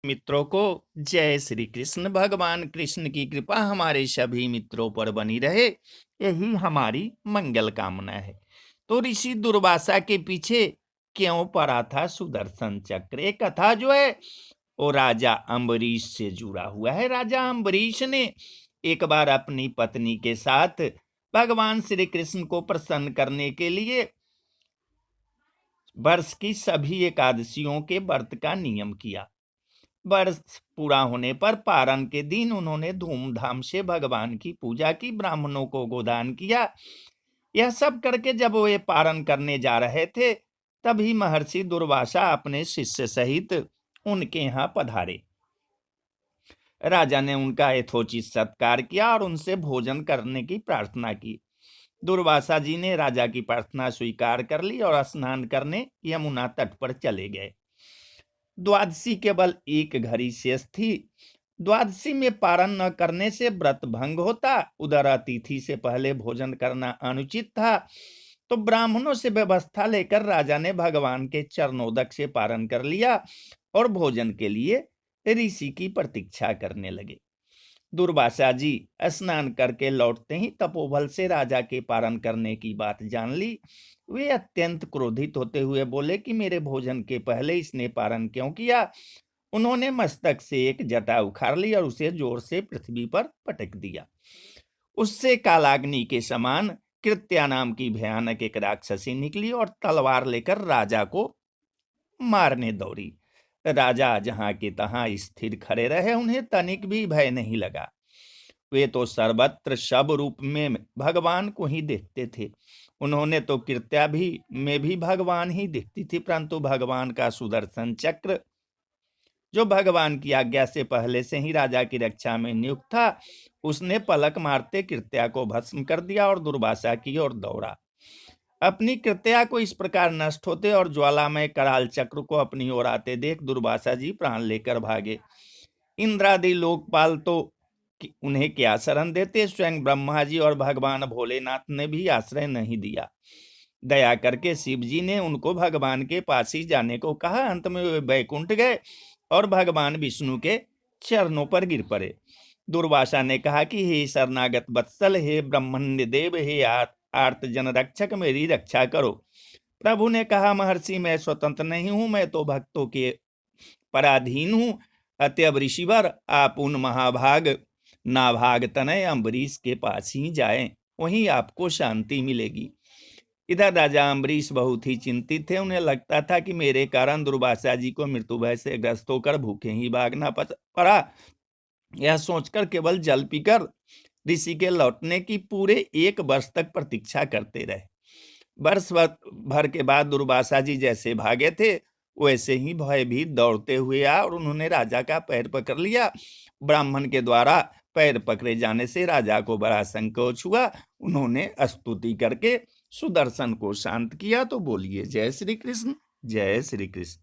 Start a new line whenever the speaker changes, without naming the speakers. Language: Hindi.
मित्रों को जय श्री कृष्ण। भगवान कृष्ण की कृपा हमारे सभी मित्रों पर बनी रहे, यही हमारी मंगल कामना है। तो ऋषि दुर्वासा के पीछे क्यों पड़ा था सुदर्शन चक्र? ये कथा जो है वो राजा अम्बरीश से जुड़ा हुआ है। राजा अम्बरीश ने एक बार अपनी पत्नी के साथ भगवान श्री कृष्ण को प्रसन्न करने के लिए वर्ष की सभी एकादशियों के व्रत का नियम किया। वर्ष पूरा होने पर पारण के दिन उन्होंने धूमधाम से भगवान की पूजा की, ब्राह्मणों को गोदान किया। यह सब करके जब वे पारण करने जा रहे थे, तभी महर्षि दुर्वासा अपने शिष्य सहित उनके यहाँ पधारे। राजा ने उनका यथोचित सत्कार किया और उनसे भोजन करने की प्रार्थना की। दुर्वासा जी ने राजा की प्रार्थना स्वीकार कर ली और स्नान करने यमुना तट पर चले गए। द्वादशी केवल एक घड़ी शेष थी। द्वादशी में पारण न करने से व्रत भंग होता, उधर अतिथि से पहले भोजन करना अनुचित था। तो ब्राह्मणों से व्यवस्था लेकर राजा ने भगवान के चरणोदक से पारण कर लिया और भोजन के लिए ऋषि की प्रतीक्षा करने लगे। दुर्वासा जी स्नान करके लौटते ही तपोबल से राजा के पारण करने की बात जान ली। वे अत्यंत क्रोधित होते हुए बोले कि मेरे भोजन के पहले इसने पारण क्यों किया? उन्होंने मस्तक से एक जटा उखाड़ ली और उसे जोर से पृथ्वी पर पटक दिया। उससे कालाग्नि के समान कृत्या नाम की भयानक एक राक्षसी निकली और तलवार लेकर राजा को मारने दौड़ी। राजा जहां के तहां स्थिर खड़े रहे, उन्हें तनिक भी भय नहीं लगा। वे तो सर्वत्र सब रूप में भगवान को ही देखते थे। उन्होंने तो कृत्या भी में भी भगवान ही दिखती थी, परंतु भगवान का सुदर्शन चक्र जो भगवान की आज्ञा से पहले से ही राजा की रक्षा में नियुक्त था, उसने पलक मारते कृत्या को भस्म कर दिया और दुर्वासा की ओर दौड़ा। अपनी कृत्या को इस प्रकार नष्ट होते और ज्वालामय कराल चक्र को अपनी ओर आते देख दुर्वासा जी प्राण लेकर भागे। इंद्रादि लोकपाल तो उन्हें क्या शरण देते, स्वयं ब्रह्मा जी और भगवान भोलेनाथ ने भी आश्रय नहीं दिया। दया करके शिव जी ने उनको भगवान के पास ही जाने को कहा। अंत में वे बैकुंठ गए और भगवान विष्णु के चरणों पर गिर पड़े। दुर्वासा ने कहा कि हे शरणागत वत्सल, हे ब्रह्मण्य देव, हे आर्त जन रक्षक, मेरी रक्षा करो। प्रभु ने कहा, महर्षि मैं स्वतंत्र नहीं हूं, मैं तो भक्तों के पराधीन हूं। अतएव ऋषिवर आप उन महाभाग नाभाग तनय अम्बरीश के पास ही जाएं, वहीं आपको शांति मिलेगी। इधर राजा अम्बरीश बहुत ही चिंतित थे। उन्हें लगता था कि मेरे कारण दुर्वासा जी को मृत्यु भय से ग्रस्त होकर भूखे ही भागना पड़ा। यह सोचकर केवल जल पीकर ऋषि के लौटने की पूरे 1 वर्ष तक प्रतीक्षा करते रहे। वर्ष भर के बाद दुर्वासा जी जैसे भागे थे, वैसे ही भयभीत दौड़ते हुए आए और उन्होंने राजा का पैर पकड़ लिया। ब्राह्मण के द्वारा पैर पकड़े जाने से राजा को बड़ा संकोच हुआ। उन्होंने स्तुति करके सुदर्शन को शांत किया। तो बोलिए जय श्री कृष्ण, जय श्री कृष्ण।